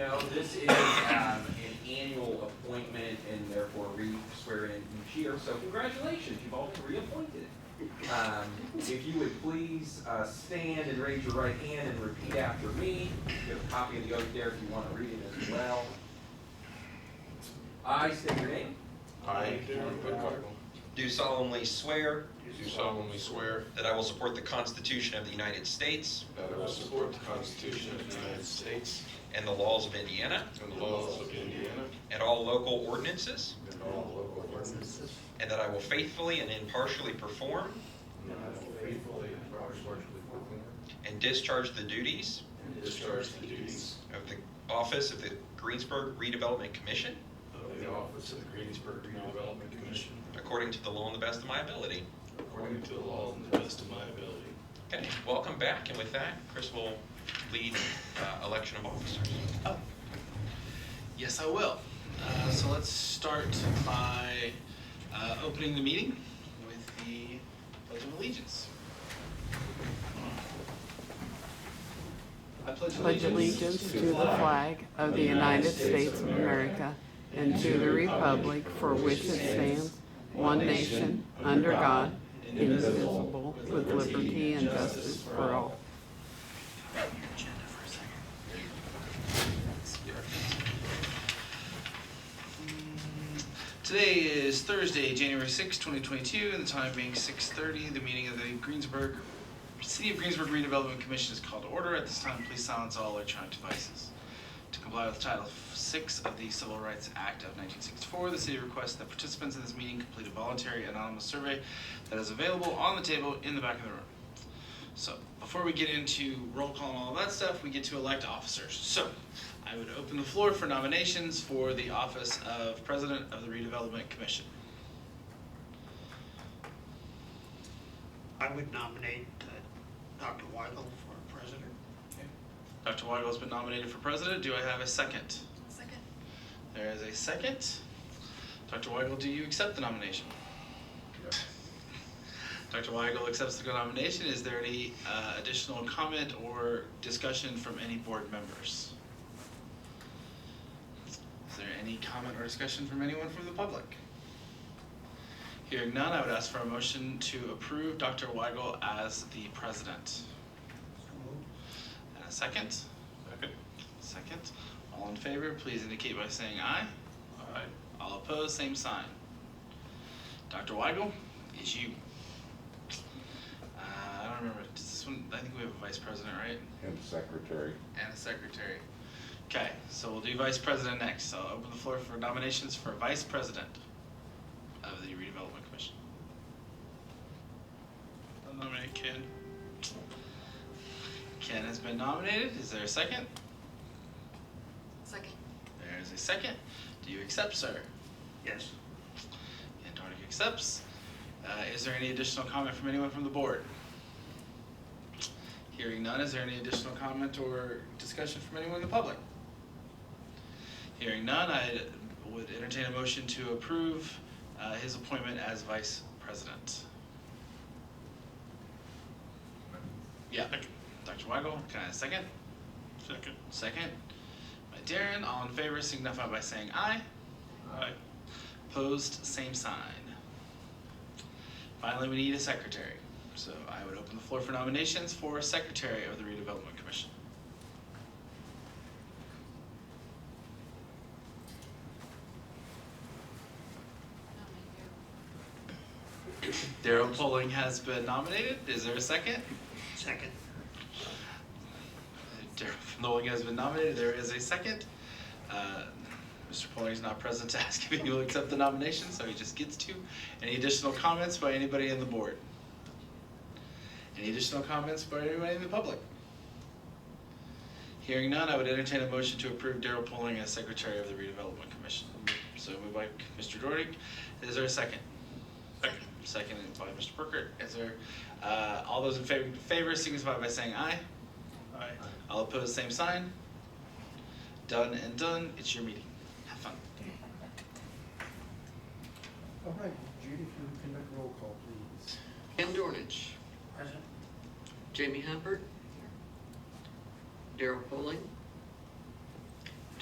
know, this is an annual appointment and therefore re-swearing in each year. So congratulations, you've all been reappointed. If you would please stand and raise your right hand and repeat after me. You have a copy of the oath there if you want to read it as well. I state your name. I, Darren Woodcock, Do solemnly swear do solemnly swear that I will support the Constitution of the United States that I will support the Constitution of the United States and the laws of Indiana and the laws of Indiana and all local ordinances, and all local ordinances, and that I will faithfully and impartially perform and that I will faithfully and impartially perform and discharge the duties and discharge the duties of the office of the Greensburg Redevelopment Commission of the office of the Greensburg Redevelopment Commission according to the law and the best of my ability. according to the law and the best of my ability. Okay, welcome back. And with that, Chris will lead election of officers. Oh, yes, I will. So let's start by opening the meeting with the Pledge of Allegiance. I Pledge allegiance to the flag of the United States of America and to the republic for which it stands, one nation, under God, indivisible, with liberty and justice for all. Grab your agenda for a second. Today is Thursday, January 6, 2022, and the time being 6:30. The meeting of the City of Greensburg Redevelopment Commission is called to order. At this time, please silence all electronic devices. To comply with Title 6 of the Civil Rights Act of 1964, the city requests that participants in this meeting complete a voluntary anonymous survey that is available on the table in the back of the room. So, before we get into roll call and all of that stuff, we get to elect officers. So, I would open the floor for nominations for the office of President of the Redevelopment Commission. I would nominate Dr. Weigel for president. Dr. Weigel has been nominated for president. Do I have a second? Second. There is a second. Dr. Weigel, do you accept the nomination? Yes. Dr. Weigel accepts the nomination. Is there any additional comment or discussion from any board members? Is there any comment or discussion from anyone from the public? Hearing none, I would ask for a motion to approve Dr. Weigel as the president. And a second? Second. All in favor, please indicate by saying aye. Aye. All opposed, same sign. Dr. Weigel, is you. I don't remember. Does this one? I think we have a vice president, right? And secretary. And a secretary. Okay, so we'll do vice president next. So I'll open the floor for nominations for vice president of the Redevelopment Commission. I'll nominate Ken. Ken has been nominated. Is there a second? Second. There is a second. Do you accept, sir? Yes. Antarctic accepts. Is there any additional comment from anyone from the board? Hearing none, is there any additional comment or discussion from anyone in the public? Hearing none, I would entertain a motion to approve his appointment as vice president. Yeah, Dr. Weigel, can I have a second? Second. Second. By Darren, all in favor signify by saying aye. Aye. Opposed, same sign. Finally, we need a secretary. So I would open the floor for nominations for secretary of the Redevelopment Commission. Daryl Poling has been nominated. Is there a second? Second. Daryl Poling has been nominated. There is a second. Mr. Poling is not present to ask if he will accept the nomination, so he just gets to. Any additional comments by anybody on the board? Any additional comments by anybody in the public? Hearing none, I would entertain a motion to approve Daryl Poling as secretary of the Redevelopment Commission. So moved by Mr. Doherty. Is there a second? Second. Seconded by Mr. Burkert. Is there, all those in favor signify by saying aye. Aye. All opposed, same sign. Done and done. It's your meeting. Have fun. All right, Judy, if you would conduct roll call, please. Ken Dornich, Present. Jamie Humpert, Daryl Poling,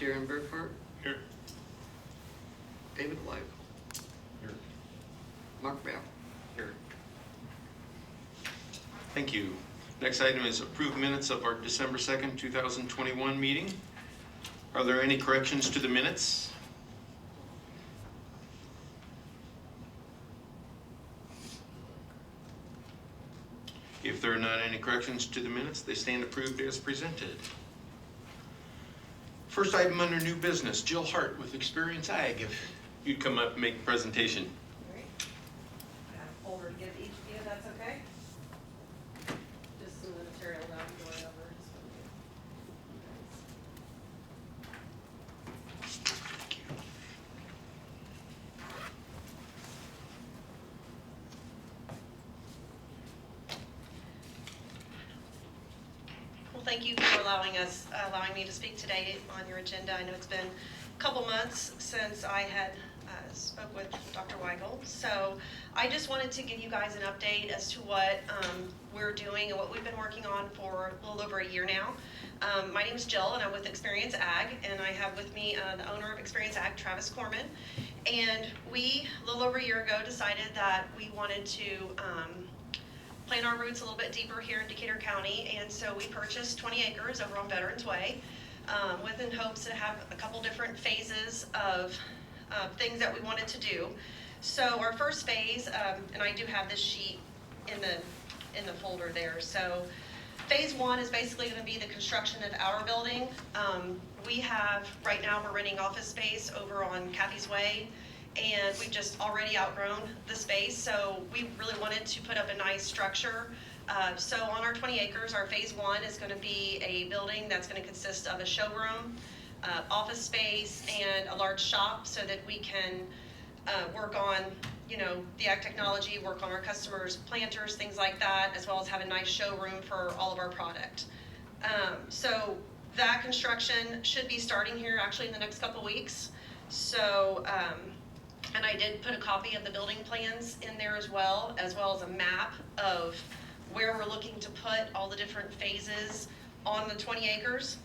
Jaron Burkhart, Here. David White. Here. Mark Bell. Here. Thank you. Next item is approved minutes of our December 2nd, 2021 meeting. Are there any corrections to the minutes? If there are not any corrections to the minutes, they stand approved as presented. First item under new business, Jill Hart with Experience Ag. If you'd come up and make a presentation. All right. I have a folder to give each of you, if that's okay? Just some of the material that I'm going over. Just want to Well, thank you for allowing me to speak today on your agenda. I know it's been a couple months since I had spoke with Dr. Weigel. So I just wanted to give you guys an update as to what we're doing and what we've been working on for a little over a year now. My name is Jill and I'm with Experience Ag, and I have with me the owner of Experience Ag, Travis Corman. And we, a little over a year ago, decided that we wanted to plant our roots a little bit deeper here in Decatur County, and so we purchased 20 acres over on Veterans Way with in hopes to have a couple different phases of things that we wanted to do. So our first phase, and I do have this sheet in the folder there. So phase 1 is basically going to be the construction of our building. We have, right now we're renting office space over on Kathy's Way, and we've just already outgrown the space, so we really wanted to put up a nice structure. So on our 20 acres, our phase 1 is going to be a building that's going to consist of a showroom, office space, and a large shop, so that we can work on, the ag technology, work on our customers' planters, things like that, as well as have a nice showroom for all of our product. So that construction should be starting here actually in the next couple weeks. So, and I did put a copy of the building plans in there as well as a map of where we're looking to put all the different phases on the 20 acres.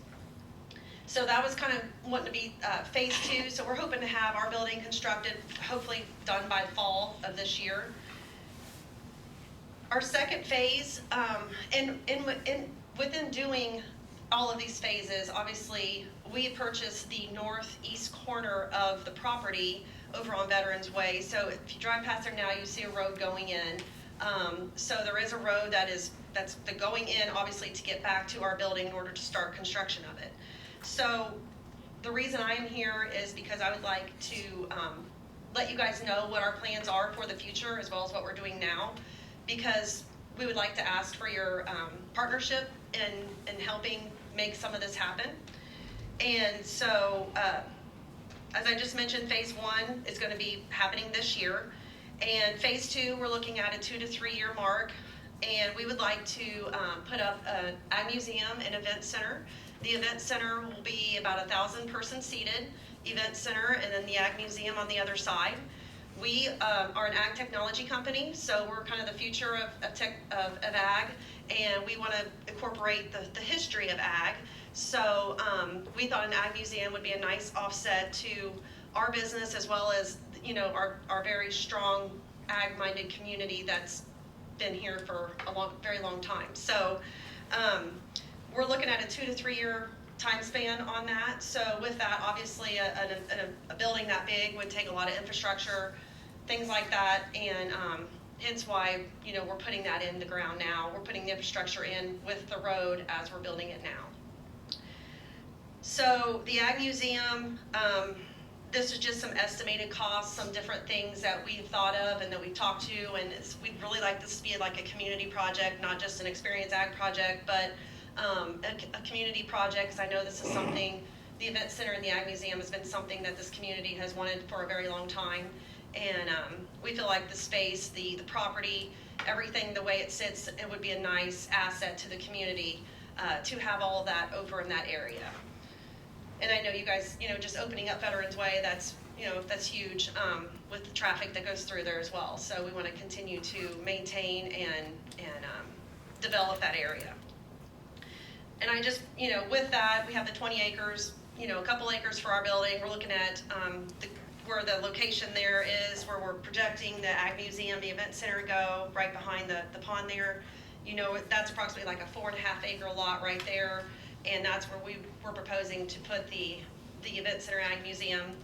So that was kind of wanting to be phase 2. So we're hoping to have our building constructed, hopefully done by fall of this year. Our second phase, within doing all of these phases, obviously we purchased the northeast corner of the property over on Veterans Way. So if you drive past there now, you see a road going in. So there is a road that's the going in, obviously, to get back to our building in order to start construction of it. So the reason I'm here is because I would like to let you guys know what our plans are for the future, as well as what we're doing now, because we would like to ask for your partnership in helping make some of this happen. And so, as I just mentioned, phase 1 is going to be happening this year. And phase 2, we're looking at a 2 to 3 year mark. And we would like to put up an ag museum and event center. The event center will be about 1,000 person seated event center, and then the ag museum on the other side. We are an ag technology company, so we're kind of the future of ag, and we want to incorporate the history of ag. So we thought an ag museum would be a nice offset to our business, as well as our very strong ag-minded community that's been here for a very long time. So we're looking at a 2 to 3 year time span on that. So with that, obviously a building that big would take a lot of infrastructure, things like that, and hence why we're putting that in the ground now. We're putting the infrastructure in with the road as we're building it now. So the Ag Museum, this is just some estimated costs, some different things that we've thought of and that we've talked to, and we'd really like this to be like a community project, not just an Experience Ag project, but a community project, because I know this is something, the Event Center and the Ag Museum has been something that this community has wanted for a very long time. And we feel like the space, the property, everything, the way it sits, it would be a nice asset to the community to have all of that over in that area. And I know you guys, just opening up Veterans Way, that's huge with the traffic that goes through there as well. So we want to continue to maintain and develop that area. And I just, with that, we have the 20 acres. a couple acres for our building. We're looking at where the location there is, where we're projecting the Ag Museum, the event center go, right behind the pond there. That's approximately like a 4.5 acre lot right there, and that's where we're proposing to put the event center Ag Museum.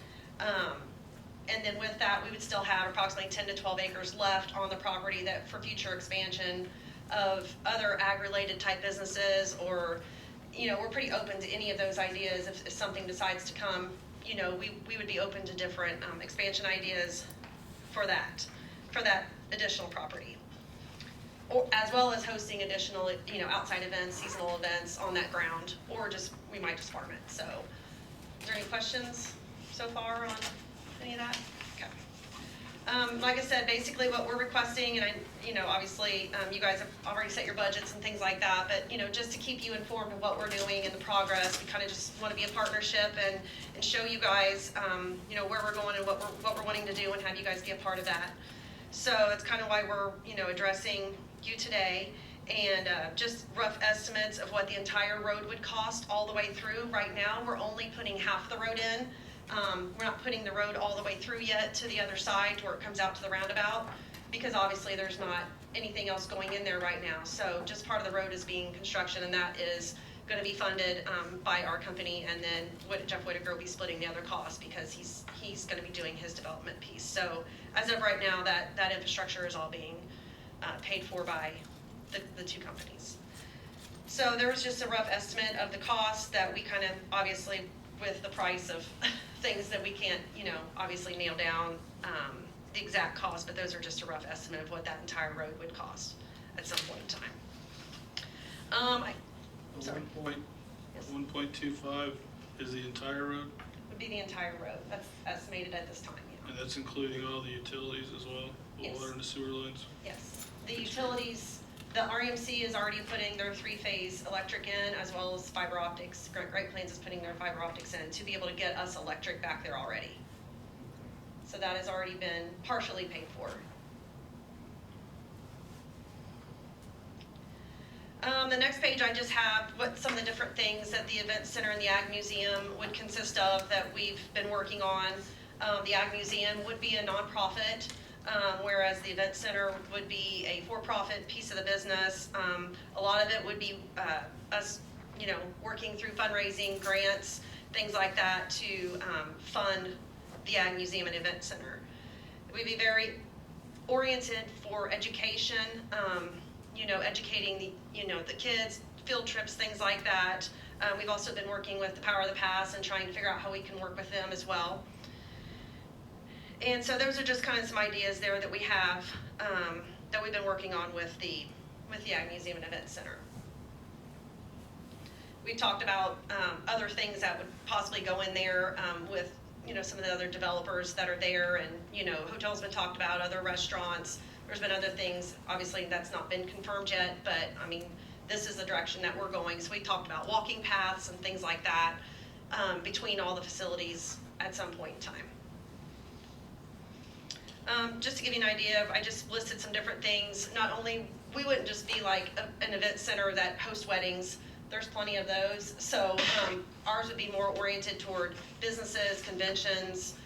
And then with that, we would still have approximately 10 to 12 acres left on the property that for future expansion of other ag-related type businesses, or, we're pretty open to any of those ideas. If something decides to come, we would be open to different expansion ideas for that additional property. Or, as well as hosting additional, outside events, seasonal events on that ground, or we might just farm it. So, is there any questions so far on any of that? Okay. Like I said, basically what we're requesting, and obviously, you guys have already set your budgets and things like that, but, just to keep you informed of what we're doing and the progress, we kind of just want to be a partnership and show you guys, where we're going and what we're wanting to do, and have you guys be a part of that. So that's kind of why we're, addressing you today, and just rough estimates of what the entire road would cost all the way through. Right now, we're only putting half the road in. We're not putting the road all the way through yet to the other side where it comes out to the roundabout, because obviously there's not anything else going in there right now. So just part of the road is being construction, and that is going to be funded by our company, and then Jeff Whitaker will be splitting the other costs, because he's going to be doing his development piece. So as of right now, that infrastructure is all being paid for by the two companies. So there was just a rough estimate of the cost that we kind of, obviously, with the price of things that we can't, obviously nail down the exact cost, but those are just a rough estimate of what that entire road would cost at some point in time. I'm sorry. 1.25 is the entire road, Would be the entire road. That's estimated at this time, yeah. and that's including all the utilities as well, the Yes. water and the sewer lines. Yes. The utilities, the RMC is already putting their 3-phase electric in, as well as fiber optics. Great Plains is putting their fiber optics in to be able to get us electric back there already. So that has already been partially paid for. The next page, I just have what some of the different things that the Event Center and the Ag Museum would consist of that we've been working on. The Ag Museum would be a nonprofit, whereas the Event Center would be a for-profit piece of the business. A lot of it would be us, working through fundraising, grants, things like that to fund the Ag Museum and Event Center. We'd be very oriented for education, educating the kids, field trips, things like that. We've also been working with the Power of the Pass and trying to figure out how we can work with them as well. And so those are just kind of some ideas there that we have that we've been working on with the Ag Museum and Event Center. We've talked about other things that would possibly go in there with some of the other developers that are there, and hotels been talked about, other restaurants. There's been other things, obviously that's not been confirmed yet, but I mean, this is the direction that we're going. So we talked about walking paths and things like that between all the facilities at some point in time. Just to give you an idea, I just listed some different things. Not only, we wouldn't just be like an event center that hosts weddings. There's plenty of those. So ours would be more oriented toward businesses, conventions,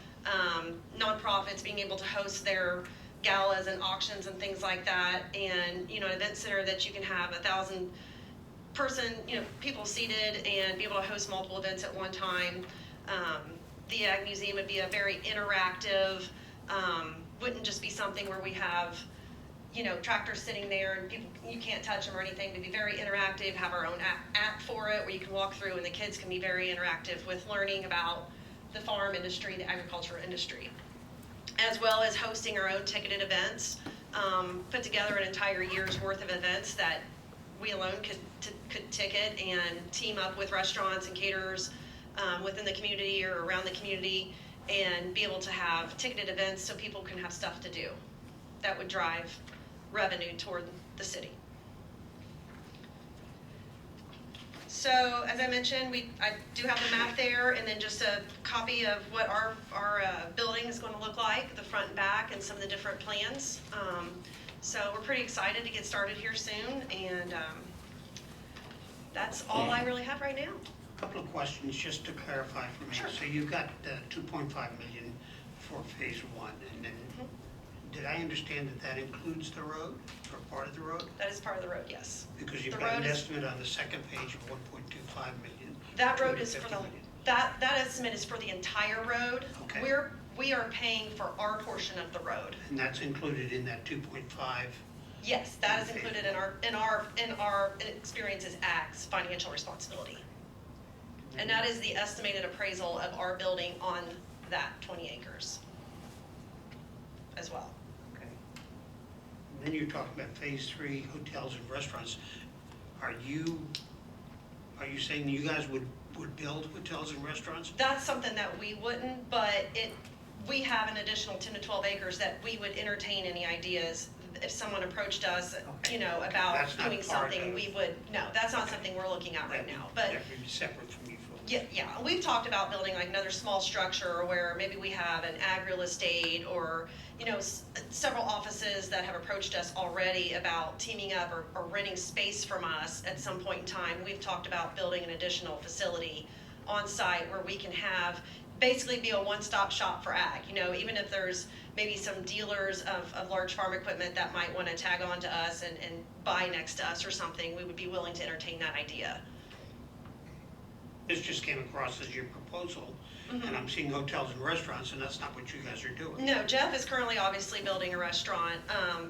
nonprofits being able to host their galas and auctions and things like that, and an event center that you can have 1,000 person, people seated and be able to host multiple events at one time. The Ag Museum would be a very interactive, wouldn't just be something where we have tractors sitting there and people, you can't touch them or anything. We'd be very interactive, have our own app for it where you can walk through, and the kids can be very interactive with learning about the farm industry, the agriculture industry, as well as hosting our own ticketed events, put together an entire year's worth of events that we alone could ticket, and team up with restaurants and caterers within the community or around the community, and be able to have ticketed events so people can have stuff to do that would drive revenue toward the city. So as I mentioned, I do have the map there, and then just a copy of what our building is going to look like, the front and back, and some of the different plans. So we're pretty excited to get started here soon, and that's all I really have right now. Couple of questions, just to clarify for me. Sure. So you've got 2.5 million for phase one, and then, did I understand that that includes the road, or part of the road? That is part of the road, yes. Because you've The got an road is- estimate on the second page of 1.25 million. That road is for 250 the, million. that estimate is for the entire road. Okay. We are paying for our portion of the road. And that's included in that 2.5. Yes, that is included in our Experiences Ag's financial responsibility. And that is the estimated appraisal of our building on that 20 acres as well. Okay. And then you're talking about phase three, hotels and restaurants. Are you saying you guys would build hotels and restaurants? That's something that we wouldn't, but we have an additional 10 to 12 acres that we would entertain any ideas. If someone approached us, Okay. you know, about That's not doing part something, of- we would, no, that's not something we're looking at right now, but. That would be separate from you folks. Yeah, we've talked about building like another small structure where maybe we have an ag real estate or, you know, several offices that have approached us already about teaming up or renting space from us at some point in time. We've talked about building an additional facility on site where we can have, basically be a one-stop shop for ag. You know, even if there's maybe some dealers of large farm equipment that might want to tag on to us and buy next to us or something, we would be willing to entertain that idea. This just came across as your proposal, and I'm seeing hotels and restaurants, and that's not what you guys are doing. No, Jeff is currently obviously building a restaurant,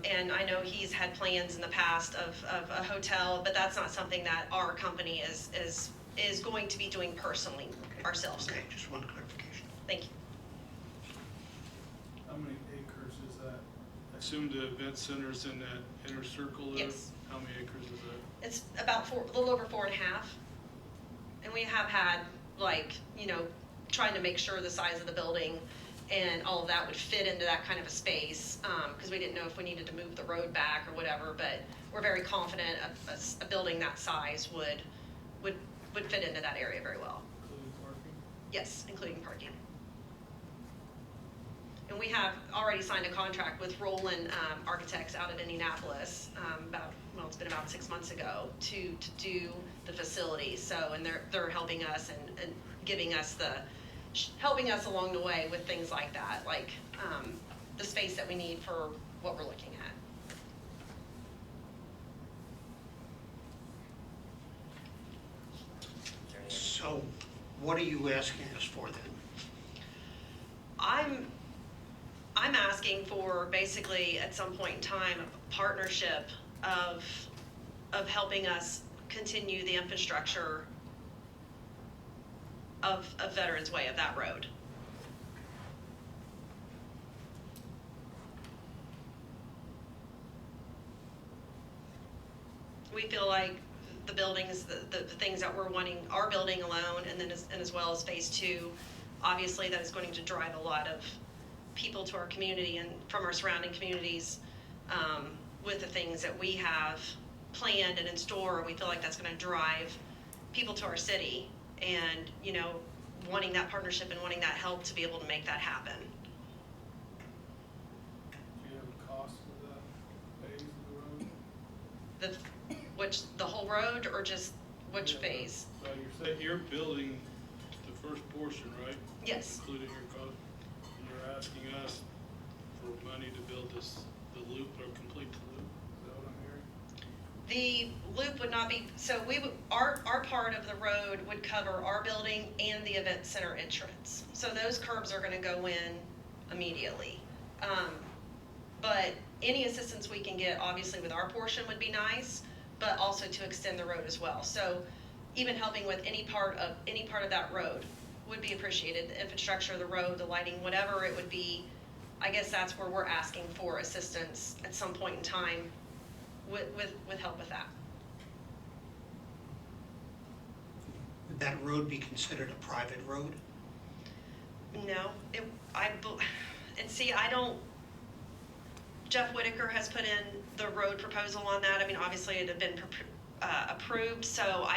and I know he's had plans in the past of a hotel, but that's not something that our company is going to be doing personally ourselves. Okay, just one clarification. Thank you. How many acres is that? I assume the event center's in that inner circle there? Yes. How many acres is that? It's about a little over 4.5. And we have had, like, you know, trying to make sure the size of the building and all of that would fit into that kind of a space, because we didn't know if we needed to move the road back or whatever, but we're very confident a building that size would fit into that area very well. Including parking? Yes, including parking. And we have already signed a contract with Roland Architects out of Indianapolis, it's been about 6 months ago, to do the facility. So, and they're helping us and giving us helping us along the way with things like that, like the space that we need for what we're looking at. So what are you asking us for then? I'm asking for basically at some point in time a partnership of helping us continue the infrastructure of Veterans Way, of that road. We feel like the buildings, the things that we're wanting, our building alone, and then as well as phase two, obviously that is going to drive a lot of people to our community and from our surrounding communities, with the things that we have planned and in store. We feel like that's going to drive people to our city, and, you know, wanting that partnership and wanting that help to be able to make that happen. Do you have a cost for that phase of the road? The whole road, or just which Yeah. phase? So you're But saying, you're building the first portion, right? Yes. Including your cost. And you're asking us for money to build the loop or complete the loop. is that what I'm hearing? The loop would not be, so our part of the road would cover our building and the event center entrance. So those curbs are gonna go in immediately. But any assistance we can get, obviously with our portion, would be nice, but also to extend the road as well. So even helping with any part of that road would be appreciated. The infrastructure, the road, the lighting, whatever it would be, I guess that's where we're asking for assistance at some point in time with help with that. Would that road be considered a private road? No, Jeff Whitaker has put in the road proposal on that. I mean, obviously it had been approved, so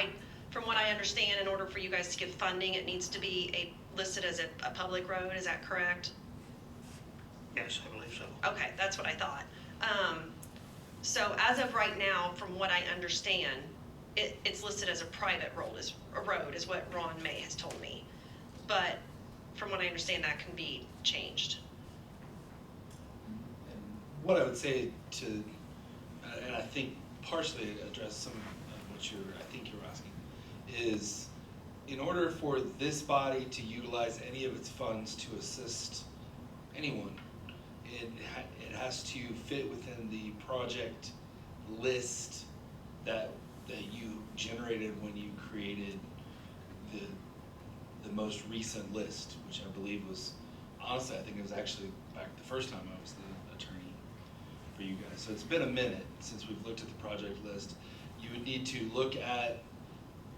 from what I understand, in order for you guys to get funding, it needs to be listed as a public road. Is that correct? Yes, I believe so. Okay, that's what I thought. So as of right now, from what I understand, it's listed as a private road, is what Ron May has told me. But from what I understand, that can be changed. And what I would say to, and I think partially address some of what I think you're asking, is in order for this body to utilize any of its funds to assist anyone, it has to fit within the project list that you generated when you created the most recent list, which I believe was, honestly, I think it was actually back the first time I was the attorney for you guys. So it's been a minute since we've looked at the project list. You would need to look at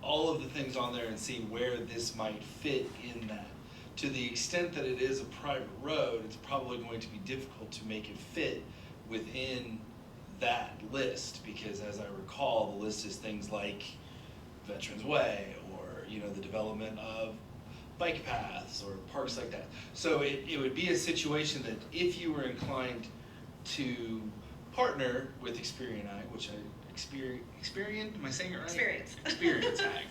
all of the things on there and see where this might fit in that. To the extent that it is a private road, it's probably going to be difficult to make it fit within that list, because as I recall, the list is things like Veterans Way, or the development of bike paths or parks like that. So it would be a situation that if you were inclined to partner with Experience Ag, which Experience, am I saying it right? Experience Ag.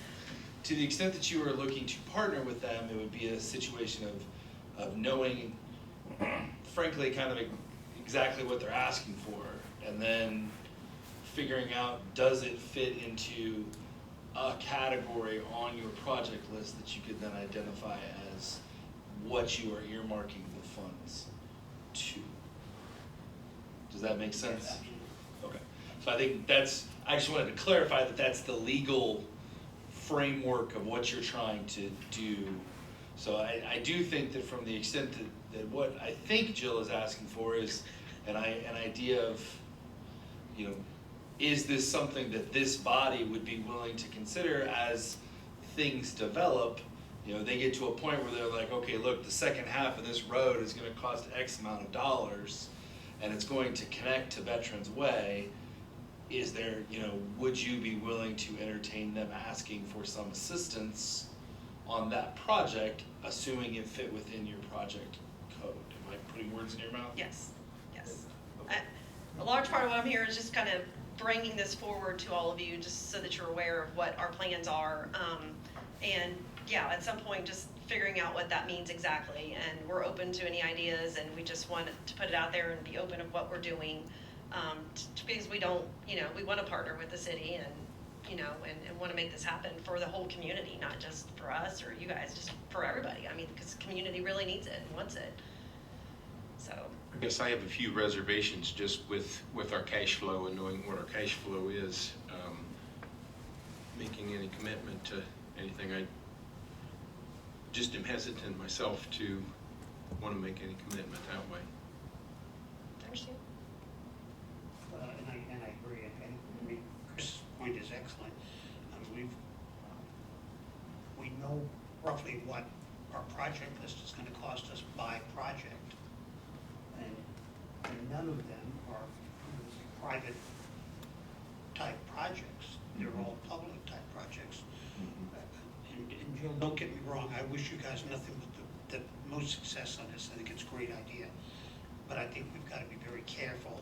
To the extent that you were looking to partner with them, it would be a situation of knowing, frankly, kind of exactly what they're asking for, and then figuring out, does it fit into a category on your project list that you could then identify as what you are earmarking the funds to. Does that make sense? Okay. So I think I just wanted to clarify that that's the legal framework of what you're trying to do. So I do think that from the extent that what I think Jill is asking for is an idea of, is this something that this body would be willing to consider as things develop? They get to a point where they're like, okay, look, the second half of this road is going to cost X amount of dollars, and it's going to connect to Veterans Way. Is there, would you be willing to entertain them asking for some assistance on that project, assuming it fit within your project code? Am I putting words in your mouth? Yes. A large part of what I'm here is just kind of bringing this forward to all of you, just so that you're aware of what our plans are. And yeah, at some point, just figuring out what that means exactly. And we're open to any ideas, and we just want to put it out there and be open of what we're doing. Because we don't, we want to partner with the city and want to make this happen for the whole community, not just for us or you guys, just for everybody. I mean, because the community really needs it and wants it. So. I guess I have a few reservations just with our cash flow and knowing what our cash flow is. Making any commitment to anything, I just am hesitant myself to want to make any commitment that way. I understand. And I agree, and Chris's point is excellent. We know roughly what our project list is going to cost us by project, and none of them are private type projects. They're all public type projects. And Jill, don't get me wrong, I wish you guys nothing but the most success on this. I think it's a great idea, but I think we've got to be very careful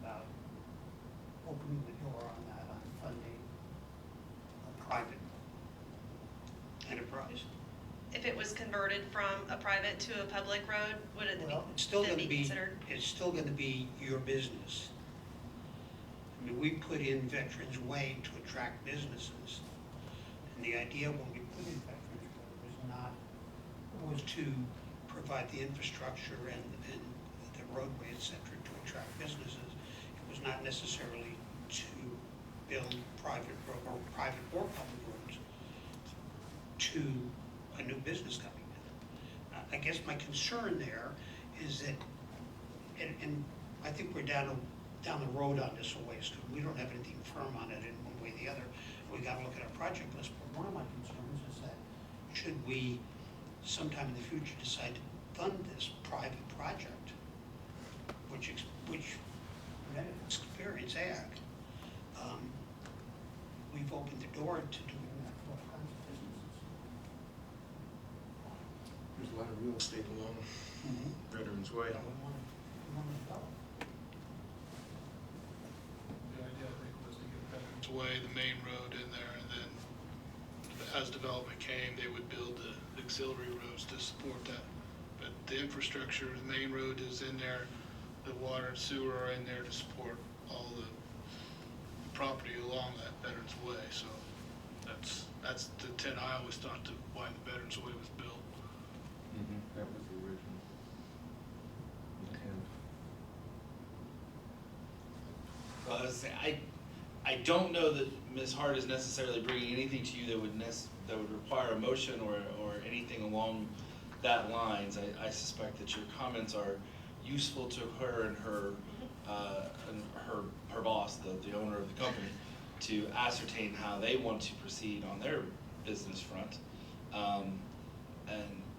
about opening the door on that, on funding a private enterprise. If it was converted from a private to a public road, would it Well, it's still going to be considered? It's still going to be your business. I mean, we put in Veterans Way to attract businesses, and the idea when we put in Veterans Way was to provide the infrastructure and the roadway, et cetera, to attract businesses. It was not necessarily to build private or public roads to a new business coming in. I guess my concern there is that, and I think we're down the road on this a ways, too. We don't have anything firm on it in one way or the other. We got to look at our project list. But one of my concerns is that should we sometime in the future decide to fund this private project, which benefits Experience Ag, we've opened the door to doing that for all kinds of businesses. There's a lot of real estate along Veterans Way. We want to develop. The idea, I think, was to get Veterans Veterans Way, the main road in there, and then as development came, they would build the auxiliary roads to support that. But the infrastructure, the main road is in there, the water and sewer are in there to support all the property along that Veterans Way, so that's the intent I always thought to why the Veterans Way was built. That was the original intent. Well, I was saying, I don't know that Ms. Hart is necessarily bringing anything to you that would require a motion or anything along that lines. I suspect that your comments are useful to her and her boss, the owner of the company, to ascertain how they want to proceed on their business front. And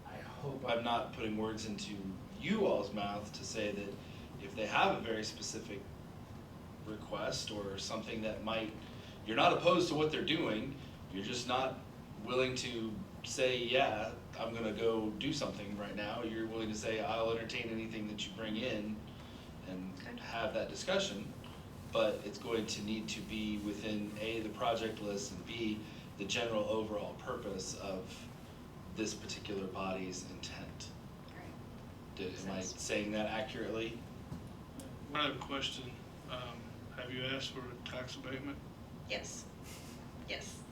I hope I'm not putting words into you all's mouth to say that if they have a very specific request or something that you're not opposed to what they're doing, you're just not willing to say, yeah, I'm gonna go do something right now. You're willing to say, I'll entertain anything that you bring in and have that discussion, but it's going to need to be within A, the project list, and B, the general overall purpose of this particular body's intent. Am I saying that accurately? One other question, have you asked for a tax abatement? Yes,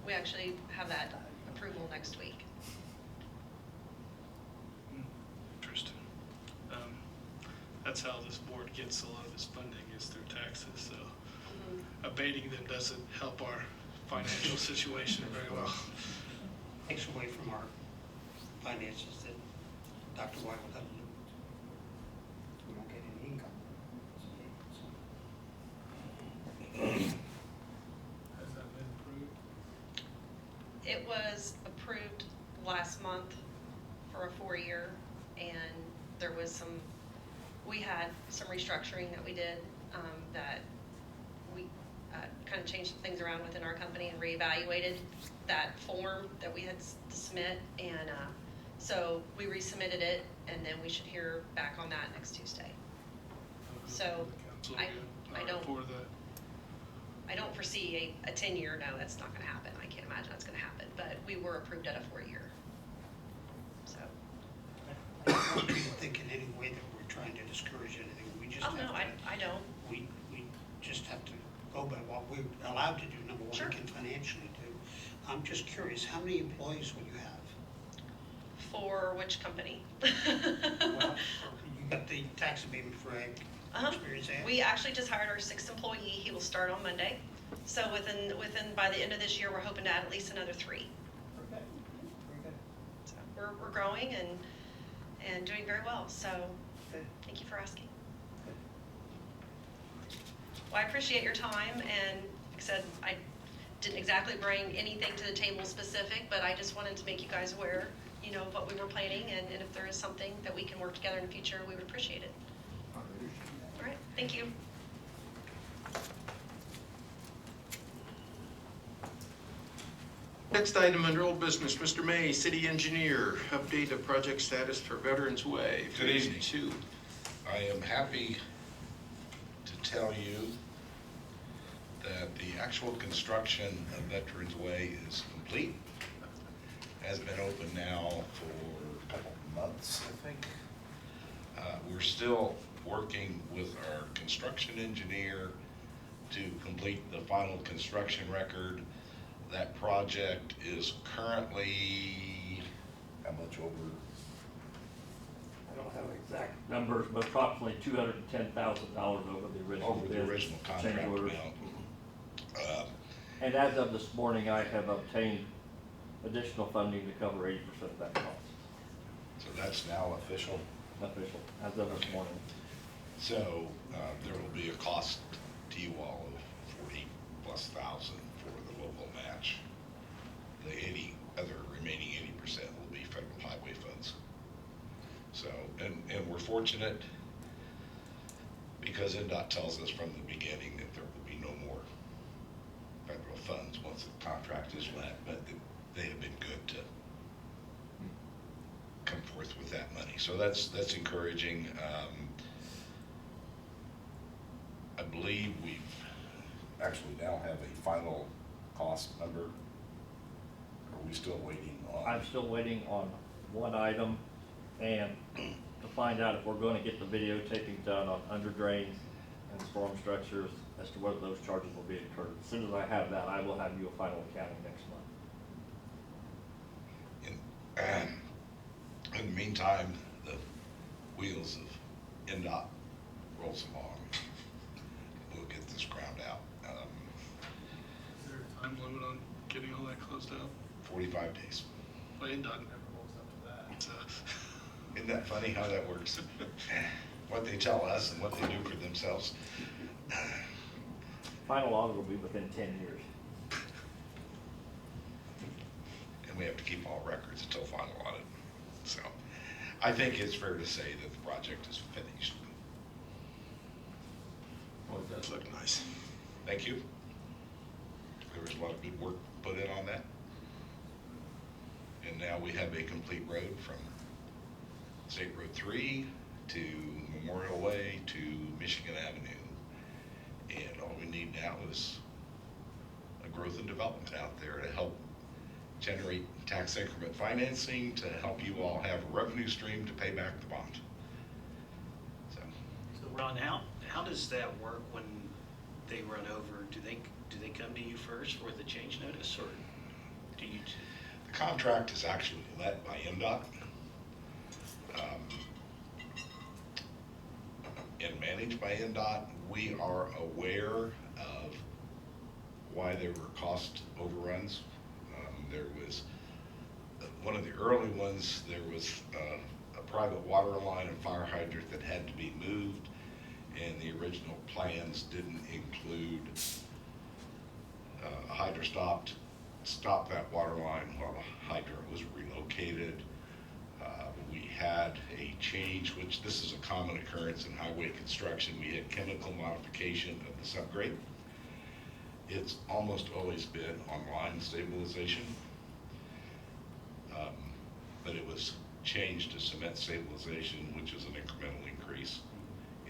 we actually have that approval next week. Interesting. That's how this board gets a lot of its funding, is through taxes, so abating them doesn't help our financial situation very well. Takes away from our finances that Dr. Weigel doesn't do. We don't get any income. Has that been approved? It was approved last month for a 4-year, and there was we had some restructuring that we did, that we kind of changed some things around within our company and reevaluated that form that we had to submit, and so we resubmitted it, and then we should hear back on that next Tuesday. So I don't foresee a 10-year, no, that's not gonna happen. I can't imagine that's gonna happen, but we were approved at a 4-year. So. I don't want people to think in any way that we're trying to discourage anything. We just have to. I don't. We just have to go by what we're allowed to do, number one, Sure. we can financially do. I'm just curious, how many employees will you have? For which company? Well, you got the tax abatement for Ag Experience Ag. We actually just hired our 6th employee. He will start on Monday. So within by the end of this year, we're hoping to add at least another 3. Okay, very good. So we're growing and doing very well. So thank you for asking. Well, I appreciate your time, and like I said, I didn't exactly bring anything to the table specific, but I just wanted to make you guys aware, of what we were planning, and if there is something that we can work together in the future, we would appreciate it. All right, thank you. Next item under old business, Mr. May, City Engineer, update of project status for Veterans Way. Good Phase evening. 2. I am happy to tell you that the actual construction of Veterans Way is complete. Has been open now for a couple of months, I think. We're still working with our construction engineer to complete the final construction record. That project is currently, how much over? I don't have exact numbers, but approximately $210,000 over the original Over the bid, original change contract orders. amount. And as of this morning, I have obtained additional funding to cover 80% of that cost. So that's now official. Official, as of this morning. So there will be a cost to you all of $40,000+ for the local match. The remaining 80% will be federal highway funds. So, and we're fortunate because NDOT tells us from the beginning that there will be no more federal funds once the contract is let, but they have been good to come forth with that money. So that's encouraging. I believe we've actually now have a final cost number? Are we still waiting on? I'm still waiting on one item and to find out if we're gonna get the videotaping done on under drains and storm structures as to whether those charges will be incurred. As soon as I have that, I will have you a final accounting next month. In the meantime, the wheels of NDOT rolls along. We'll get this ground out. Is there a time limit on getting all that closed out? 45 days. Well, NDOT Never holds up to that. it's, Isn't that funny how that works? What they tell us and what they do for themselves. Final audit will be within 10 years. And we have to keep all records until final audit. So I think it's fair to say that the project is finished. Well, it does look nice. Thank you. There was a lot of good work put in on that. And now we have a complete road from State Road 3 to Memorial Way to Michigan Avenue. And all we need now is a growth and development out there to help generate tax increment financing, to help you all have a revenue stream to pay back the bond. So, Ron, how does that work when they run over? Do they come to you first for the change notice, or do you? the contract is actually led by MDOT. And managed by MDOT. We are aware of why there were cost overruns. There was, one of the early ones, there was a private water line and fire hydrant that had to be moved, and the original plans didn't include a hydro stop that water line while the hydrant was relocated. We had a change, which this is a common occurrence in highway construction. We had chemical modification of the subgrade. It's almost always been on line stabilization, but it was changed to cement stabilization, which is an incremental increase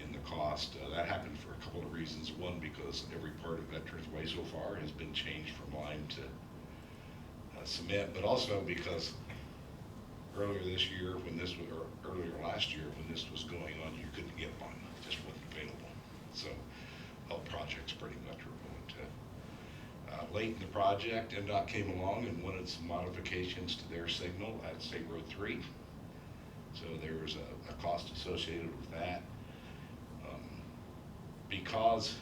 in the cost. That happened for a couple of reasons. One, because every part of Veterans Way so far has been changed from line to cement, but also because earlier this year, or earlier last year, when this was going on, you couldn't get one, it just wasn't available. So all projects pretty much were going to. Late in the project, MDOT came along and wanted some modifications to their signal at State Road 3. So there was a cost associated with that. Because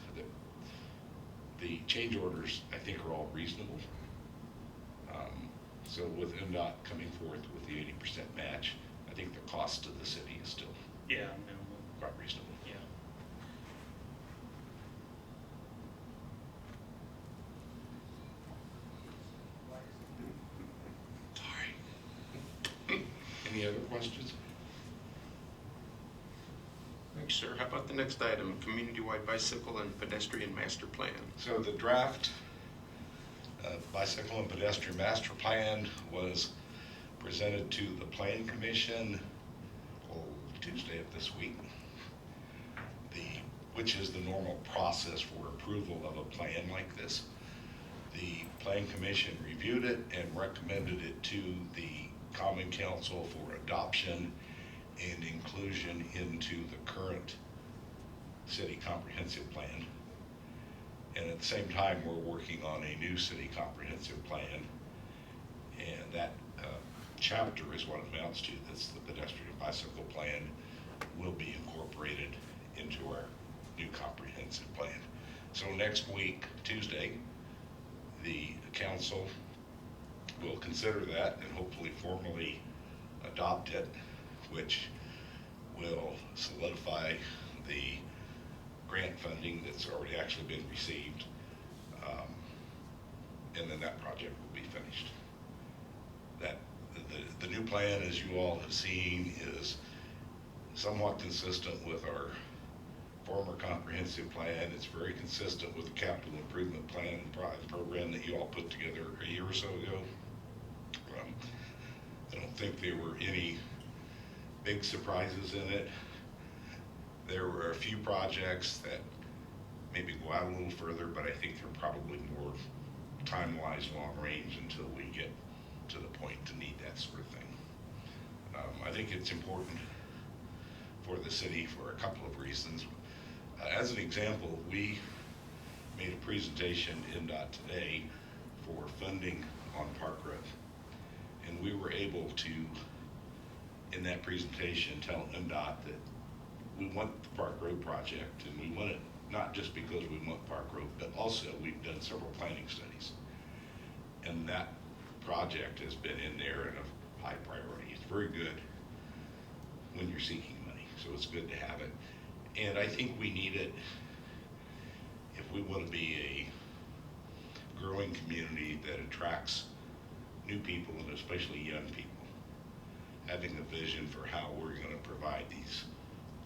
the change orders, I think, are all reasonable. So with MDOT coming forth with the 80% match, I think the cost to the city is still quite reasonable. Yeah. Sorry. Any other questions? Thanks, sir. How about the next item, community-wide bicycle and pedestrian master plan? So the draft bicycle and pedestrian master plan was presented to the Plan Commission Tuesday of this week, which is the normal process for approval of a plan like this. The Plan Commission reviewed it and recommended it to the Common Council for adoption and inclusion into the current city comprehensive plan. And at the same time, we're working on a new city comprehensive plan. And that chapter is what it amounts to. That's the pedestrian bicycle plan will be incorporated into our new comprehensive plan. So next week, Tuesday, the council will consider that and hopefully formally adopt it, which will solidify the grant funding that's already actually been received, and then that project will be finished. That the new plan, as you all have seen, is somewhat consistent with our former comprehensive plan. It's very consistent with the capital improvement plan and program that you all put together a year or so ago. I don't think there were any big surprises in it. There were a few projects that maybe go out a little further, but I think they're probably more time-wise, long-range until we get to the point to need that sort of thing. I think it's important for the city for a couple of reasons. As an example, we made a presentation in DOT today for funding on Park Road. And we were able to, in that presentation, tell MDOT that we want the Park Road project, and we want it not just because we want Park Road, but also we've done several planning studies. And that project has been in there in a high priority. It's very good when you're seeking money, so it's good to have it. And I think we need it if we want to be a growing community that attracts new people, and especially young people. Having a vision for how we're going to provide these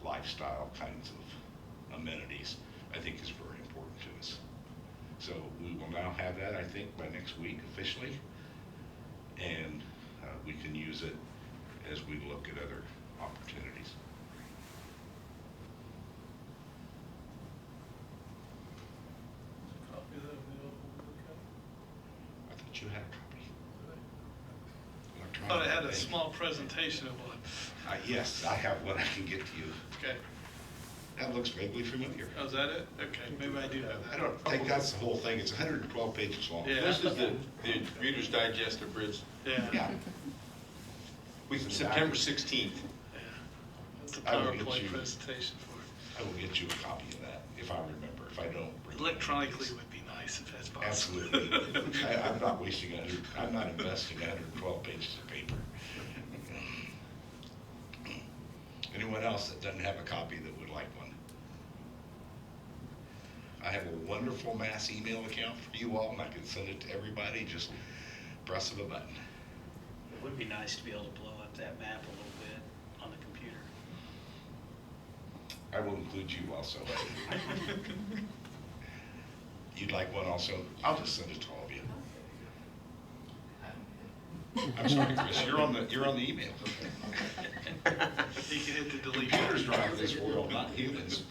lifestyle kinds of amenities, I think is very important to us. So we will now have that, I think, by next week officially, and we can use it as we look at other opportunities. Copy of that available to look at? I thought you had a copy. I thought I had a small presentation of one. Yes, I have one I can get to you. Okay. That looks vaguely familiar. Oh, is that it? Okay, maybe I do have that. I don't think that's the whole thing. It's 112 pages long. Yeah. This is the Reader's Digest of Bridge, Yeah. Yeah. September 16th. Yeah. That's a I will get PowerPoint you- presentation for it. I will get you a copy of that if I remember. If I don't, bring it. Electronically would be nice if that's possible. Absolutely. I'm not wasting I'm not investing 112 pages of paper. Anyone else that doesn't have a copy that would like one? I have a wonderful mass email account for you all, and I can send it to everybody, just press of a button. It would be nice to be able to blow up that map a little bit on the computer. I will include you also. You'd like one also? I'll just send it to all of you. I'm sorry, Chris, you're on the email. You can hit the delete. Computers drive this world, not humans.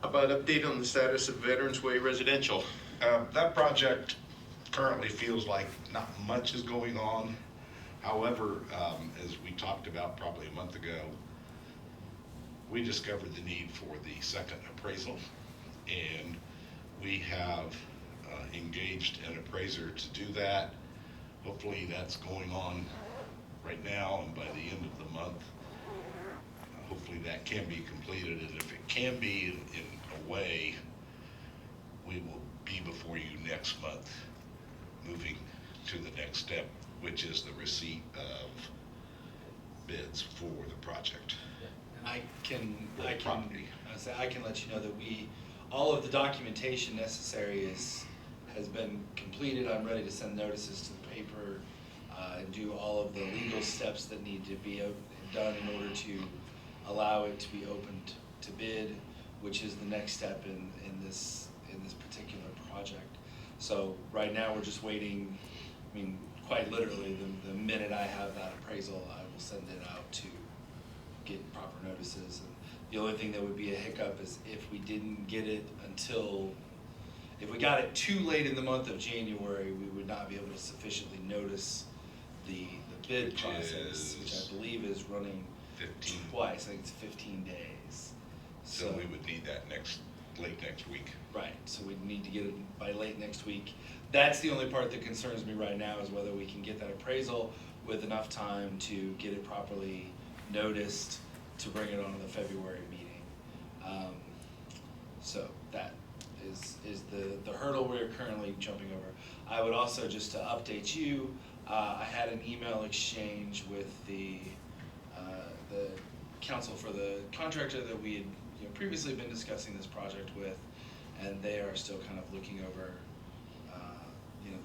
How about update on the status of Veterans Way Residential? That project currently feels like not much is going on. However, as we talked about probably a month ago, we discovered the need for the second appraisal, and we have engaged an appraiser to do that. Hopefully that's going on right now, and by the end of the month, hopefully that can be completed. And if it can be in a way, we will be before you next month, moving to the next step, which is the receipt of bids for the project. And I can Property. I can let you know that all of the documentation necessary has been completed. I'm ready to send notices to the paper and do all of the legal steps that need to be done in order to allow it to be opened to bid, which is the next step in this particular project. So right now we're just waiting. I mean, quite literally, the minute I have that appraisal, I will send it out to get proper notices. And the only thing that would be a hiccup is if we didn't get it if we got it too late in the month of January, we would not be able to sufficiently notice the bid process, which I believe is running 15. twice. I think it's 15 days. So we would need that late next week. Right, so we need to get it by late next week. That's the only part that concerns me right now, is whether we can get that appraisal with enough time to get it properly noticed to bring it on to the February meeting. So that is the hurdle we're currently jumping over. I would also, just to update you, I had an email exchange with the council for the contractor that we had previously been discussing this project with, and they are still kind of looking over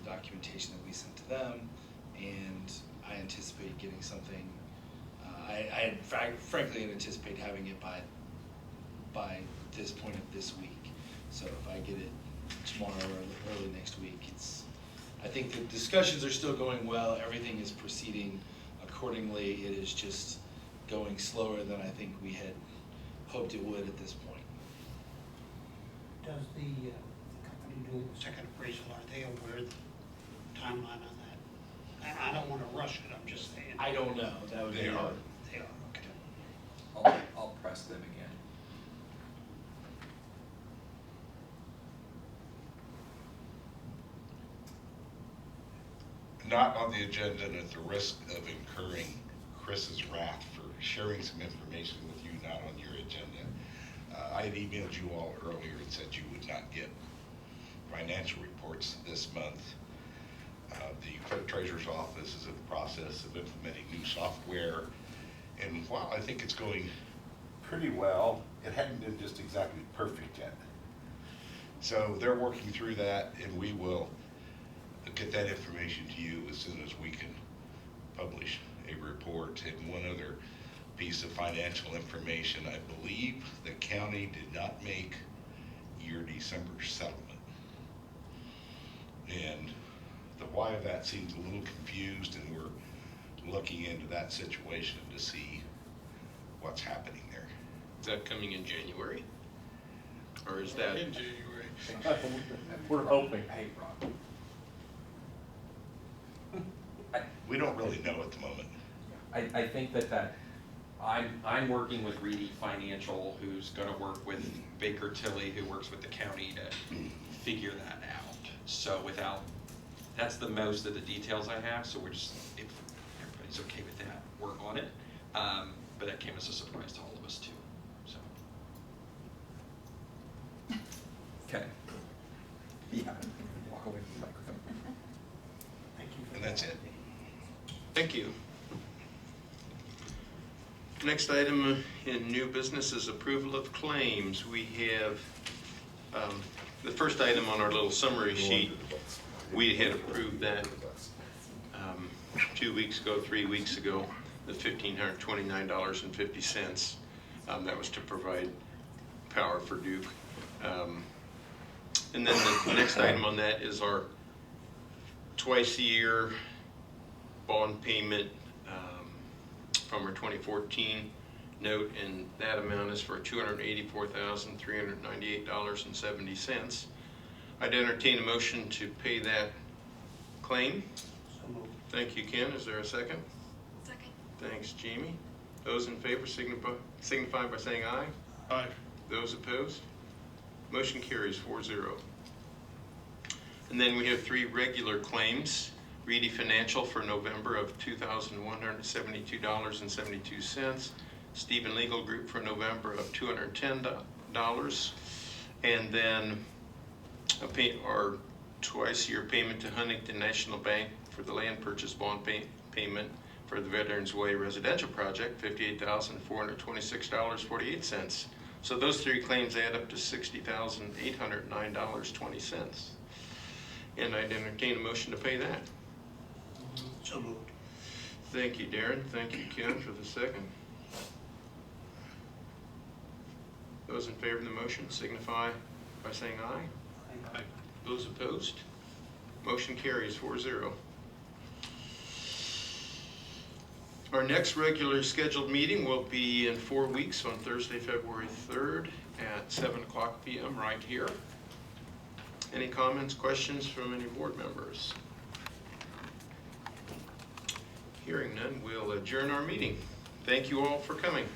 the documentation that we sent to them, and I anticipate getting something. I frankly anticipate having it by this point of this week. So if I get it tomorrow or early next week, I think the discussions are still going well. Everything is proceeding accordingly. It is just going slower than I think we had hoped it would at this point. Does the company doing the second appraisal, are they aware of the timeline on that? And I don't want to rush it, I'm just saying. I don't know, that would be. They are. They are, okay. I'll press them again. Not on the agenda, and at the risk of incurring Chris's wrath for sharing some information with you not on your agenda. I had emailed you all earlier and said you would not get financial reports this month. The clerk treasurer's office is in the process of implementing new software, and while I think it's going pretty well, it hadn't been just exactly perfect yet. So they're working through that, and we will get that information to you as soon as we can publish a report. And one other piece of financial information, I believe the county did not make your December settlement. And the why of that seems a little confused, and we're looking into that situation to see what's happening there. Is that coming in January? Or is that? In January. We're hoping. Hey, Rob. We don't really know at the moment. I think that I'm working with Reedy Financial, who's gonna work with Baker Tilly, who works with the county to figure that out. So that's the most of the details I have, so we're just, if everybody's okay with that, work on it. But that came as a surprise to all of us too, so. Okay. Yeah, walk away from the microphone. Thank you for And that. that's it. Thank you. Next item in new business is approval of claims. We have the first item on our little summary sheet. We had approved that 2 weeks ago, 3 weeks ago, the $1,529.50. That was to provide power for Duke. And then the next item on that is our twice a year bond payment from our 2014 note, and that amount is for $284,398.70. I'd entertain a motion to pay that claim. So moved. Thank you, Ken. Is there a second? Second. Thanks, Jamie. Those in favor signify by saying aye. Aye. Those opposed? Motion carries 4-0. And then we have 3 regular claims. Reedy Financial for November of $2,172.72. Stephen Legal Group for November of $210. And then our twice-a-year payment to Huntington National Bank for the land purchase bond payment for the Veterans Way residential project, $58,426.48. So those 3 claims add up to $60,809.20. And I'd entertain a motion to pay that. So moved. Thank you, Darren. Thank you, Ken, for the second. Those in favor of the motion signify by saying aye. Aye. Those opposed? Motion carries 4-0. Our next regular scheduled meeting will be in 4 weeks on Thursday, February 3rd at 7:00 p.m. right here. Any comments, questions from any board members? Hearing none, we'll adjourn our meeting. Thank you all for coming.